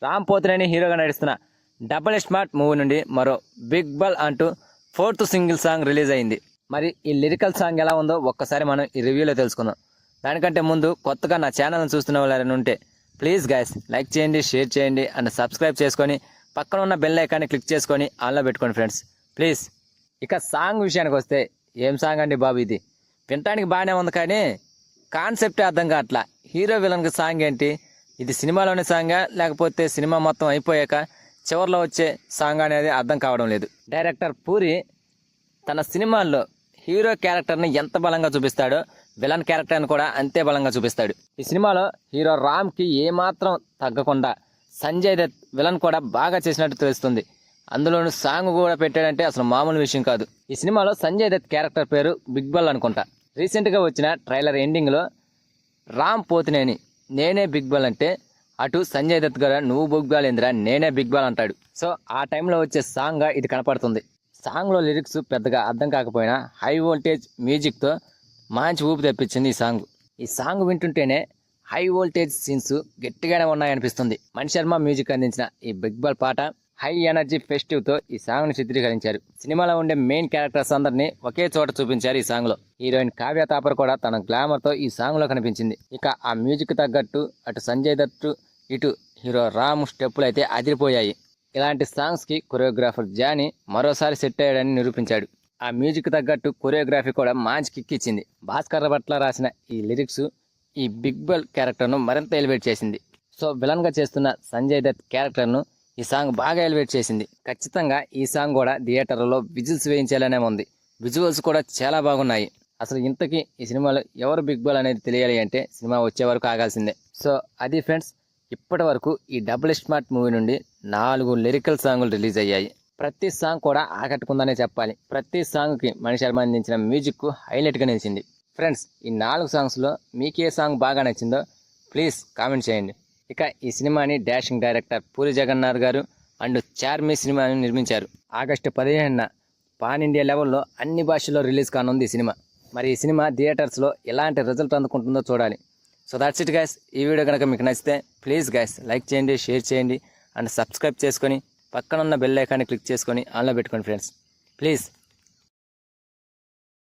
రామ్ పోతినేని హీరోగా నడుస్తున్న double smart movie నుండి మరో బిగ్ బల్ అంటూ 4th సింగిల్ సాంగ్ రిలీజ్ అయింది. మరి ఈ లిరికల్ సాంగ్ ఎలా ఉందో ఒక్కసారి మనం ఈ రివ్యూలో తెలుసుకుందాం. దానికంటే ముందు కొత్తగా నా ఛానల్ని చూస్తున్న వాళ్ళని ఉంటే ప్లీజ్ గైస్ లైక్ చేయండి, షేర్ చేయండి అండ్ సబ్స్క్రైబ్ చేసుకొని పక్కన ఉన్న బెల్ ఐకాన్ని క్లిక్ చేసుకొని ఆన్లో పెట్టుకోండి ఫ్రెండ్స్ ప్లీజ్. ఇక సాంగ్ విషయానికి వస్తే ఏం సాంగ్ అండి బాబు, ఇది వినటానికి బాగానే ఉంది కానీ కాన్సెప్టే అర్థం కావట్లా. హీరో విలన్కి సాంగ్ ఏంటి, ఇది సినిమాలోని సాంగా లేకపోతే సినిమా మొత్తం అయిపోయాక చివరిలో వచ్చే సాంగ్ అనేది అర్థం కావడం లేదు. డైరెక్టర్ పూరి తన సినిమాల్లో హీరో క్యారెక్టర్ని ఎంత బలంగా చూపిస్తాడో విలన్ క్యారెక్టర్ని కూడా అంతే బలంగా చూపిస్తాడు. ఈ సినిమాలో హీరో రామ్కి ఏమాత్రం తగ్గకుండా సంజయ్ దత్ విలన్ కూడా బాగా చేసినట్టు తెలుస్తుంది. అందులోనూ సాంగ్ కూడా పెట్టాడంటే అసలు మామూలు విషయం కాదు. ఈ సినిమాలో సంజయ్ దత్ క్యారెక్టర్ పేరు బిగ్ బల్ అనుకుంటా. రీసెంట్గా వచ్చిన ట్రైలర్ ఎండింగ్లో రామ్ పోతినేని నేనే బిగ్ బాల్ అంటే అటు సంజయ్ దత్ గారు నువ్వు బిగ్ బాల్ ఏందిరా నేనే బిగ్ బాల్ అంటాడు. సో ఆ టైంలో వచ్చే సాంగ్గా ఇది కనపడుతుంది. సాంగ్లో లిరిక్స్ పెద్దగా అర్థం కాకపోయినా హై వోల్టేజ్ మ్యూజిక్తో మంచి ఊపి తెప్పించింది ఈ సాంగ్. ఈ సాంగ్ వింటుంటేనే హై వోల్టేజ్ సీన్స్ గట్టిగానే ఉన్నాయనిపిస్తుంది. మణి శర్మ మ్యూజిక్ అందించిన ఈ బిగ్ బాల్ పాట హై ఎనర్జీ ఫెస్టివ్తో ఈ సాంగ్ని చిత్రీకరించారు. సినిమాలో ఉండే మెయిన్ క్యారెక్టర్స్ అందరినీ ఒకే చోట చూపించారు ఈ సాంగ్లో. హీరోయిన్ కావ్య తాపర్ కూడా తన గ్లామర్తో ఈ సాంగ్లో కనిపించింది. ఇక ఆ మ్యూజిక్ తగ్గట్టు అటు సంజయ్ దత్ ఇటు హీరో రామ్ స్టెప్పులు అయితే అదిరిపోయాయి. ఇలాంటి సాంగ్స్కి కొరియోగ్రాఫర్ జానీ మరోసారి సెట్ అయ్యాడని నిరూపించాడు. ఆ మ్యూజిక్ తగ్గట్టు కొరియోగ్రఫీ కూడా మంచి కిక్ ఇచ్చింది. భాస్కర్ భట్ల రాసిన ఈ లిరిక్స్ ఈ బిగ్ బల్ క్యారెక్టర్ను మరింత ఎలివేట్ చేసింది. సో విలన్గా చేస్తున్న సంజయ్ దత్ క్యారెక్టర్ను ఈ సాంగ్ బాగా ఎలివేట్ చేసింది. ఖచ్చితంగా ఈ సాంగ్ కూడా థియేటర్లో విజిల్స్ వేయించాలనే ఉంది. విజువల్స్ కూడా చాలా బాగున్నాయి. అసలు ఇంతకీ ఈ సినిమాలో ఎవరు బిగ్ బాల్ అనేది తెలియాలి అంటే సినిమా వచ్చే వరకు ఆగాల్సిందే. సో అది ఫ్రెండ్స్, ఇప్పటి వరకు ఈ డబుల్ స్మార్ట్ మూవీ నుండి 4 లిరికల్ సాంగులు రిలీజ్ అయ్యాయి. ప్రతి సాంగ్ కూడా ఆకట్టుకుందనే చెప్పాలి. ప్రతి సాంగ్కి మణి శర్మ అందించిన మ్యూజిక్ హైలైట్గా నిలిచింది. ఫ్రెండ్స్, ఈ 4 సాంగ్స్లో మీకు ఏ సాంగ్ బాగా నచ్చిందో ప్లీజ్ కామెంట్ చేయండి. ఇక ఈ సినిమాని డాషింగ్ డైరెక్టర్ పూరి జగన్నాథ్ గారు అండ్ చార్మి సినిమాని నిర్మించారు. ఆగస్టు 15న పాన్ ఇండియా లెవెల్లో అన్ని భాషల్లో రిలీజ్ కానుంది ఈ సినిమా. మరి ఈ సినిమా థియేటర్స్లో ఎలాంటి రిజల్ట్ అందుకుంటుందో చూడాలి. So that's it guys. ఈ వీడియో కనుక మీకు నచ్చితే ప్లీజ్ గైస్ లైక్ చేయండి, షేర్ చేయండి అండ్ సబ్స్క్రైబ్ చేసుకొని పక్కన ఉన్న బెల్ ఐకాన్ని క్లిక్ చేసుకొని ఆన్లో పెట్టుకోండి ఫ్రెండ్స్ ప్లీజ్.